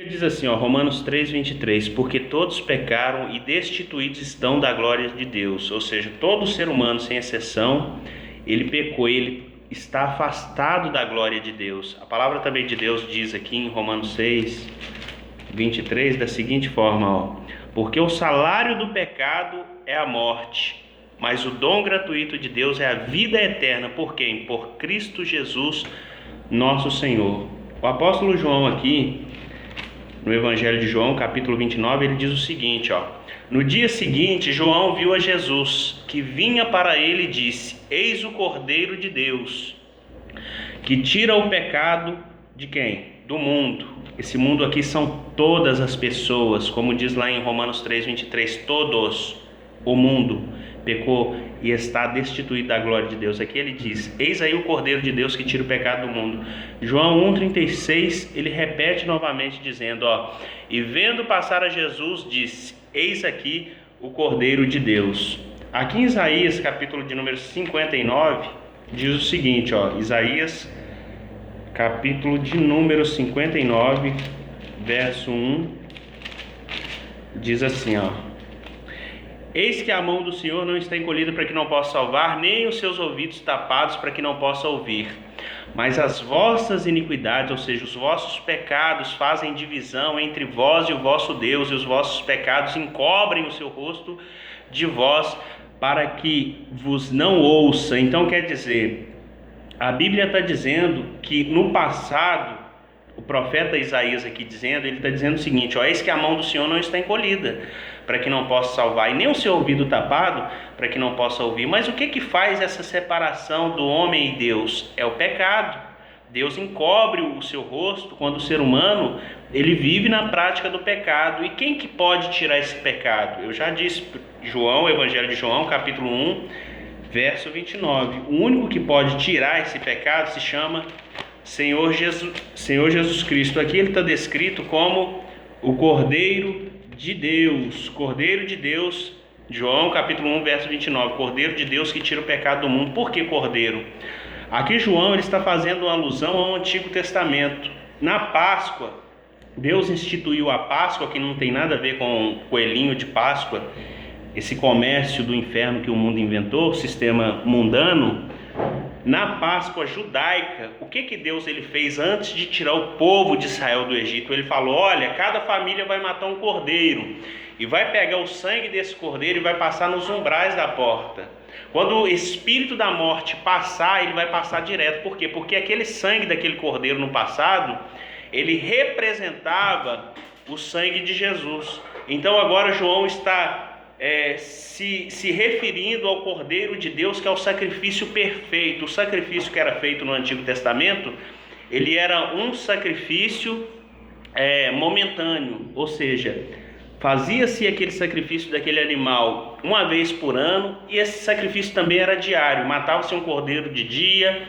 Diz assim, ó, Romanos 3:23, porque todos pecaram e destituídos estão da glória de Deus. Ou seja, todo ser humano, sem exceção, ele pecou, ele está afastado da glória de Deus. A palavra também de Deus diz aqui em Romanos 6:23 da seguinte forma, ó, porque o salário do pecado é a morte, mas o dom gratuito de Deus é a vida eterna. Por quem? Por Cristo Jesus, nosso Senhor. O apóstolo João aqui, no Evangelho de João, capítulo 29, ele diz o seguinte, ó: no dia seguinte, João viu a Jesus, que vinha para ele e disse: eis o Cordeiro de Deus, que tira o pecado de quem? Do mundo. Esse mundo aqui são todas as pessoas, como diz lá em Romanos 3:23, todos, o mundo pecou e está destituído da glória de Deus. Aqui ele diz: eis aí o Cordeiro de Deus que tira o pecado do mundo. João 1:36, ele repete novamente dizendo, ó: e vendo passar a Jesus, disse: eis aqui o Cordeiro de Deus. Aqui em Isaías, capítulo de número 59, diz o seguinte, ó, Isaías, capítulo de número 59, verso 1, diz assim, ó: eis que a mão do Senhor não está encolhida para que não possa salvar, nem os seus ouvidos tapados para que não possa ouvir. Mas as vossas iniquidades, ou seja, os vossos pecados, fazem divisão entre vós e o vosso Deus, e os vossos pecados encobrem o seu rosto de vós, para que vos não ouça. Então quer dizer, a Bíblia está dizendo que no passado, o profeta Isaías aqui dizendo, ele está dizendo o seguinte, ó: eis que a mão do Senhor não está encolhida para que não possa salvar, e nem o seu ouvido tapado para que não possa ouvir. Mas o que faz essa separação do homem e Deus? É o pecado. Deus encobre o seu rosto quando o ser humano ele vive na prática do pecado. E quem que pode tirar esse pecado? Eu já disse, João, Evangelho de João, capítulo 1, verso 29. O único que pode tirar esse pecado se chama Senhor Jesus Cristo. Aqui ele está descrito como o Cordeiro de Deus, Cordeiro de Deus, João capítulo 1, verso 29, Cordeiro de Deus que tira o pecado do mundo. Por que Cordeiro? Aqui João ele está fazendo uma alusão ao Antigo Testamento. Na Páscoa, Deus instituiu a Páscoa, que não tem nada a ver com o coelhinho de Páscoa, esse comércio do inferno que o mundo inventou, o sistema mundano. Na Páscoa judaica, o que Deus ele fez antes de tirar o povo de Israel do Egito? Ele falou: olha, cada família vai matar um cordeiro e vai pegar o sangue desse cordeiro e vai passar nos umbrais da porta. Quando o espírito da morte passar, ele vai passar direto. Por quê? Porque aquele sangue daquele cordeiro no passado, ele representava o sangue de Jesus. Então agora João está se referindo ao Cordeiro de Deus, que é o sacrifício perfeito. O sacrifício que era feito no Antigo Testamento, ele era um sacrifício momentâneo, ou seja, fazia-se aquele sacrifício daquele animal uma vez por ano, e esse sacrifício também era diário. Matava-se um cordeiro de dia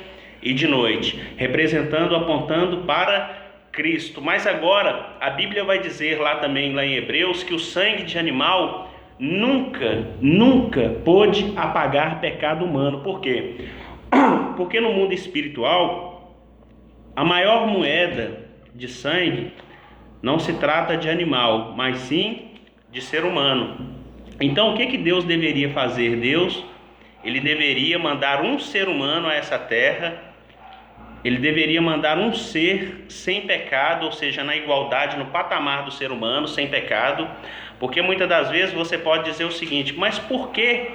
e de noite, representando, apontando para Cristo. Mas agora a Bíblia vai dizer lá também, lá em Hebreus, que o sangue de animal nunca pôde apagar pecado humano. Por quê? Porque no mundo espiritual, a maior moeda de sangue não se trata de animal, mas sim de ser humano. Então o que Deus deveria fazer? Deus, ele deveria mandar um ser humano a essa terra. Ele deveria mandar um ser sem pecado, ou seja, na igualdade, no patamar do ser humano, sem pecado. Porque muitas das vezes você pode dizer o seguinte: mas por que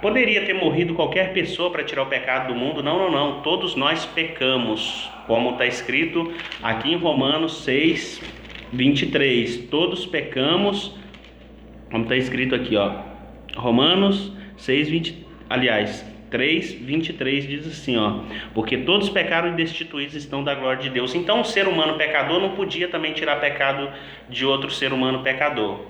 poderia ter morrido qualquer pessoa para tirar o pecado do mundo? Não. Todos nós pecamos, como está escrito aqui em Romanos 6:23. Todos pecamos, como está escrito aqui, ó. Romanos 3:23 diz assim, ó: porque todos pecaram e destituídos estão da glória de Deus. Então o ser humano pecador não podia também tirar pecado de outro ser humano pecador.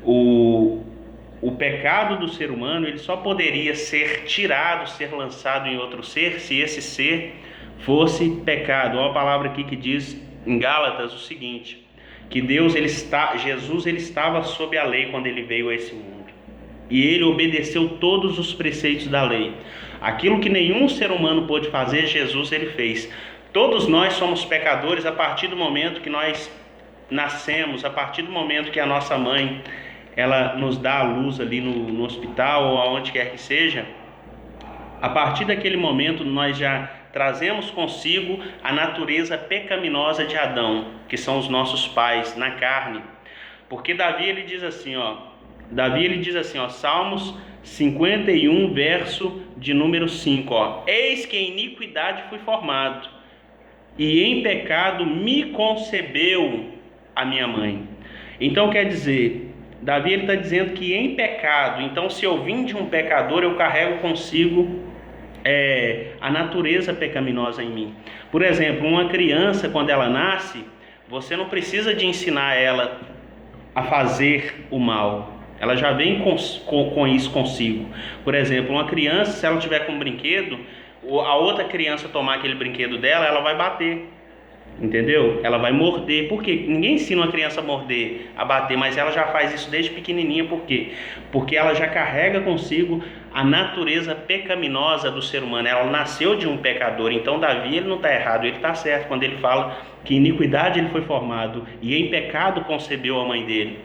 O pecado do ser humano, ele só poderia ser tirado, ser lançado em outro ser, se esse ser fosse pecado. Olha a palavra aqui que diz em Gálatas o seguinte, que Jesus ele estava sob a lei quando ele veio a esse mundo, e ele obedeceu todos os preceitos da lei. Aquilo que nenhum ser humano pôde fazer, Jesus ele fez. Todos nós somos pecadores a partir do momento que nós nascemos, a partir do momento que a nossa mãe, ela nos dá a luz ali no hospital ou aonde quer que seja, a partir daquele momento nós já trazemos consigo a natureza pecaminosa de Adão, que são os nossos pais na carne. Porque Davi ele diz assim, Salmos 51, verso de número 5, eis que em iniquidade fui formado, e em pecado me concebeu a minha mãe. Então quer dizer, Davi está dizendo que em pecado, então se eu vim de um pecador, eu carrego consigo a natureza pecaminosa em mim. Por exemplo, uma criança, quando ela nasce, você não precisa de ensinar ela a fazer o mal, ela já vem com isso consigo. Por exemplo, uma criança, se ela tiver com um brinquedo, a outra criança tomar aquele brinquedo dela, ela vai bater, entendeu? Ela vai morder. Por quê? Ninguém ensina uma criança a morder, a bater, mas ela já faz isso desde pequenininha. Por quê? Porque ela já carrega consigo a natureza pecaminosa do ser humano. Ela nasceu de um pecador. Então Davi, ele não está errado, ele está certo quando ele fala que em iniquidade ele foi formado e em pecado concebeu a mãe dele.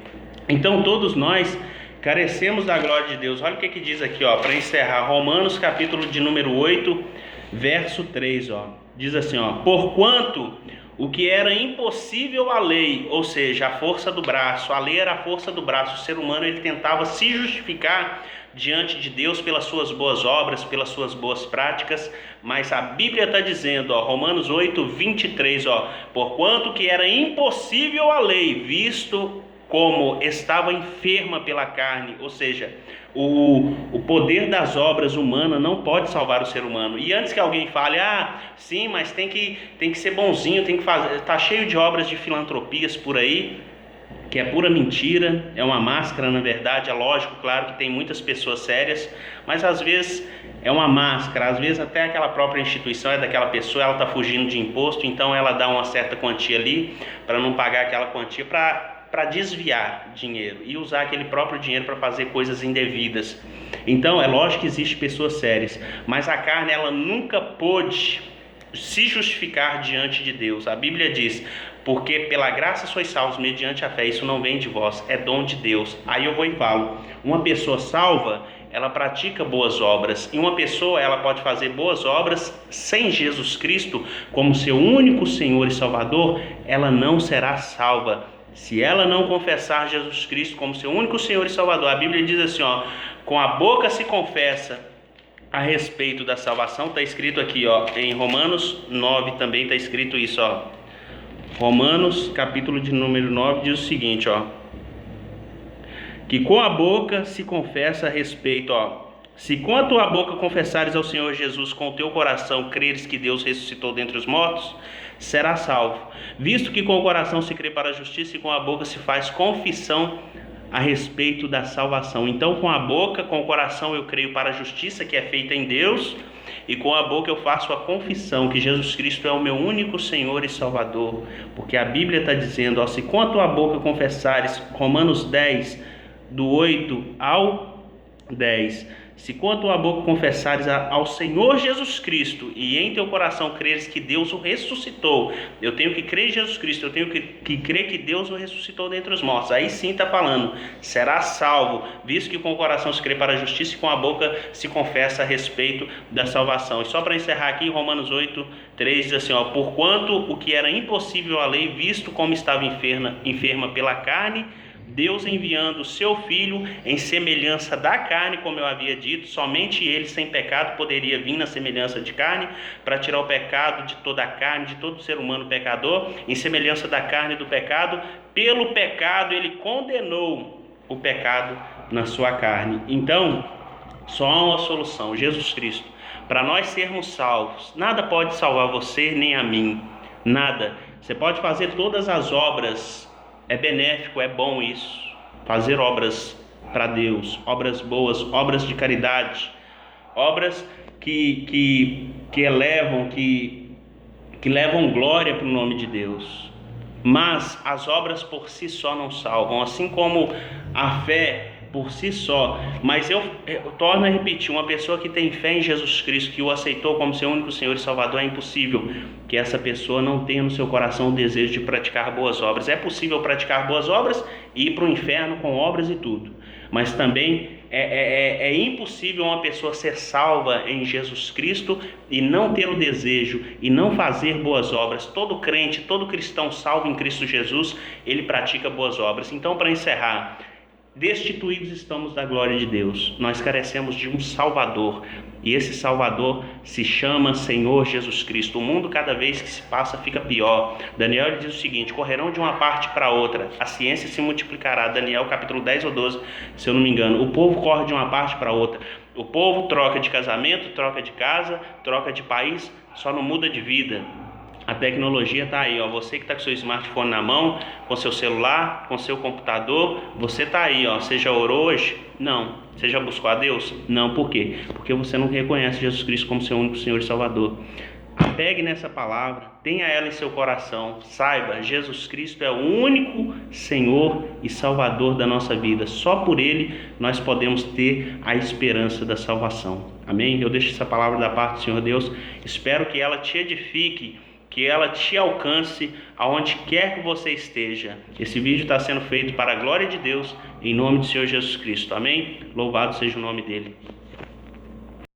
Então todos nós carecemos da glória de Deus. Olha o que diz aqui, para encerrar, Romanos capítulo de número 8, verso 3, diz assim, porquanto o que era impossível à lei, ou seja, a força do braço, a lei era a força do braço, o ser humano ele tentava se justificar diante de Deus pelas suas boas obras, pelas suas boas práticas, mas a Bíblia está dizendo, Romanos 8, 23, porquanto que era impossível à lei, visto como estava enferma pela carne, ou seja, o poder das obras humanas não pode salvar o ser humano. E antes que alguém fale, sim, mas tem que ser bonzinho, tem que fazer, está cheio de obras de filantropias por aí, que é pura mentira, é uma máscara na verdade. É lógico, claro que tem muitas pessoas sérias, mas às vezes é uma máscara, às vezes até aquela própria instituição é daquela pessoa, ela está fugindo de imposto, então ela dá uma certa quantia ali, para não pagar aquela quantia, para desviar dinheiro e usar aquele próprio dinheiro para fazer coisas indevidas. Então é lógico que existem pessoas sérias, mas a carne ela nunca pôde se justificar diante de Deus. A Bíblia diz, porque pela graça sois salvos mediante a fé, isso não vem de vós, é dom de Deus. Aí eu vou e falo, uma pessoa salva, ela pratica boas obras, e uma pessoa ela pode fazer boas obras sem Jesus Cristo como seu único Senhor e Salvador, ela não será salva. Se ela não confessar Jesus Cristo como seu único Senhor e Salvador, a Bíblia diz assim, com a boca se confessa a respeito da salvação, está escrito aqui, em Romanos 9 também está escrito isso, Romanos, capítulo de número 9, diz o seguinte, que com a boca se confessa a respeito, se com a tua boca confessares ao Senhor Jesus, com o teu coração creres que Deus ressuscitou dentre os mortos, será salvo, visto que com o coração se crê para a justiça e com a boca se faz confissão a respeito da salvação. Então com a boca, com o coração eu creio para a justiça que é feita em Deus, e com a boca eu faço a confissão que Jesus Cristo é o meu único Senhor e Salvador, porque a Bíblia está dizendo, se com a tua boca confessares, Romanos 10, do 8 ao 10, se com a tua boca confessares ao Senhor Jesus Cristo e em teu coração creres que Deus o ressuscitou, eu tenho que crer em Jesus Cristo, eu tenho que crer que Deus o ressuscitou dentre os mortos, aí sim está falando, será salvo, visto que com o coração se crê para a justiça e com a boca se confessa a respeito da salvação. E só para encerrar aqui, Romanos 8, 3 diz assim, porquanto o que era impossível à lei, visto como estava enferma pela carne, Deus enviando o seu Filho em semelhança da carne, como eu havia dito, somente ele sem pecado poderia vir na semelhança de carne, para tirar o pecado de toda a carne, de todo ser humano pecador, em semelhança da carne e do pecado, pelo pecado ele condenou o pecado na sua carne. Então, só há uma solução, Jesus Cristo. Para nós sermos salvos, nada pode salvar você nem a mim, nada. Você pode fazer todas as obras, é benéfico, é bom isso, fazer obras para Deus, obras boas, obras de caridade, obras que levam glória para o nome de Deus. Mas as obras por si só não salvam, assim como a fé por si só, mas eu torno a repetir, uma pessoa que tem fé em Jesus Cristo, que o aceitou como seu único Senhor e Salvador, é impossível que essa pessoa não tenha no seu coração o desejo de praticar boas obras. É possível praticar boas obras e ir para o inferno com obras e tudo, mas também é impossível uma pessoa ser salva em Jesus Cristo e não ter o desejo e não fazer boas obras. Todo crente, todo cristão salvo em Cristo Jesus, ele pratica boas obras. Então, para encerrar, destituídos estamos da glória de Deus. Nós carecemos de um Salvador, e esse Salvador se chama Senhor Jesus Cristo. O mundo, cada vez que se passa, fica pior. Daniel diz o seguinte: correrão de uma parte para outra, a ciência se multiplicará. Daniel capítulo 10 ou 12, se eu não me engano. O povo corre de uma parte para outra. O povo troca de casamento, troca de casa, troca de país, só não muda de vida. A tecnologia está aí, ó. Você que está com seu smartphone na mão, com seu celular, com seu computador, você está aí, ó. Você já orou hoje? Não. Você já buscou a Deus? Não. Por quê? Porque você não reconhece Jesus Cristo como seu único Senhor e Salvador. Apegue nessa palavra, tenha ela em seu coração. Saiba, Jesus Cristo é o único Senhor e Salvador da nossa vida. Só por Ele nós podemos ter a esperança da salvação. Amém? Eu deixo essa palavra da parte do Senhor Deus. Espero que ela te edifique, que ela te alcance aonde quer que você esteja. Esse vídeo está sendo feito para a glória de Deus, em nome do Senhor Jesus Cristo. Amém? Louvado seja o nome dele.